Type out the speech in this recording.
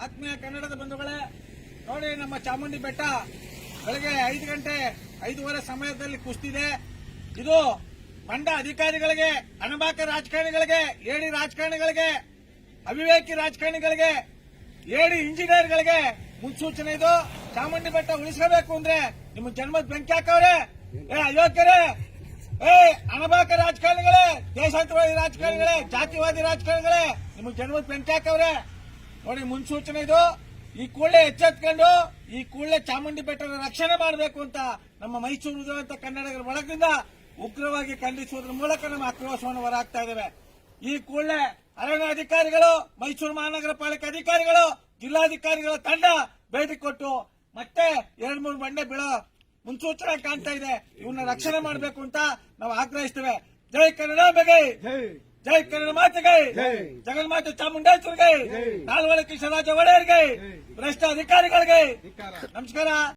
ಆತ್ಮೀಯ ಕನ್ನಡದ ಬಂಧುಗಳೇ, ನೋಡಿ ನಮ್ಮ ಚಾಮುಂಡಿ ಬೆಟ್ಟ ಬೆಳಗ್ಗೆ 5 ಗಂಟೆ 5:15 ಸಮಯದಲ್ಲಿ ಕುಸಿದಿದೆ. ಇದು ಬಂಡ ಅಧಿಕಾರಿಗಳಿಗೆ, ಅಣಬಾಕ ರಾಜಕಾರಣಿಗಳಿಗೆ, ಏಡಿ ರಾಜಕಾರಣಿಗಳಿಗೆ, ಅವಿವೇಕಿ ರಾಜಕಾರಣಿಗಳಿಗೆ, ಏಡಿ ಇಂಜಿನಿಯರ್ಗಳಿಗೆ ಮುನ್ಸೂಚನೆ. ಇದು ಚಾಮುಂಡಿ ಬೆಟ್ಟ ಉಳಿಸಬೇಕು ಅಂದ್ರೆ ನಿಮ್ಮ ಜನ್ಮದ ಬೆಂಕಿ ಹಾಕವ್ರೆ. ಅಯೋಗ್ಯರೇ, ಅಣಬಾಕ ರಾಜಕಾರಣಿಗಳೇ, ದೇಶಾಂತರವಾದಿ ರಾಜಕಾರಣಿಗಳೇ, ಜಾತಿವಾದಿ ರಾಜಕಾರಣಿಗಳೇ, ನಿಮಗೆ ಜನ್ಮದ ಬೆಂಕಿ ಹಾಕವ್ರೆ. ನೋಡಿ ಮುನ್ಸೂಚನೆ ಇದು. ಈ ಕೂಡಲೇ ಎಚ್ಚೆತ್ಕೊಂಡು ಈ ಕೂಡಲೇ ಚಾಮುಂಡಿ ಬೆಟ್ಟದ ರಕ್ಷಣೆ ಮಾಡಬೇಕು ಅಂತ ನಮ್ಮ ಮೈಸೂರು ಅಂತ ಕನ್ನಡಿಗರ ಒಳಗಿಂದ ಉಗ್ರವಾಗಿ ಖಂಡಿಸುವುದರ ಮೂಲಕ ನಮ್ಮ ಆಕ್ರೋಶವನ್ನು ಹೊರಹಾಕ್ತಾ ಇದ್ದೇವೆ. ಈ ಕೂಡಲೇ ಅರಣ್ಯ ಅಧಿಕಾರಿಗಳು, ಮೈಸೂರು ಮಹಾನಗರ ಪಾಲಿಕೆ ಅಧಿಕಾರಿಗಳು, ಜಿಲ್ಲಾಧಿಕಾರಿಗಳ ತಂಡ ಭೇಟಿ ಕೊಟ್ಟು ಮತ್ತೆ 2-3 ಬಂಡೆ ಬೀಳೋ ಮುನ್ಸೂಚನೆ ಕಾಣ್ತಾ ಇದೆ. ಇವನ್ನ ರಕ್ಷಣೆ ಮಾಡಬೇಕು ಅಂತ ನಾವು ಆಗ್ರಹಿಸ್ತೇವೆ. ಜೈ ಕನ್ನಡಾಂಬೆಗೆ, ಜೈ ಕನ್ನಡ ಮಾತೆಗೆ, ಜಗನ್ಮಾತೆ ಚಾಮುಂಡೇಶ್ವರಿಗೆ, ನಾಲ್ವಡಿ ಕೃಷ್ಣರಾಜ ಒಡೆಯರ್ಗೆ, ಭ್ರಷ್ಟ ಅಧಿಕಾರಿಗಳಿಗೆ ನಮಸ್ಕಾರ.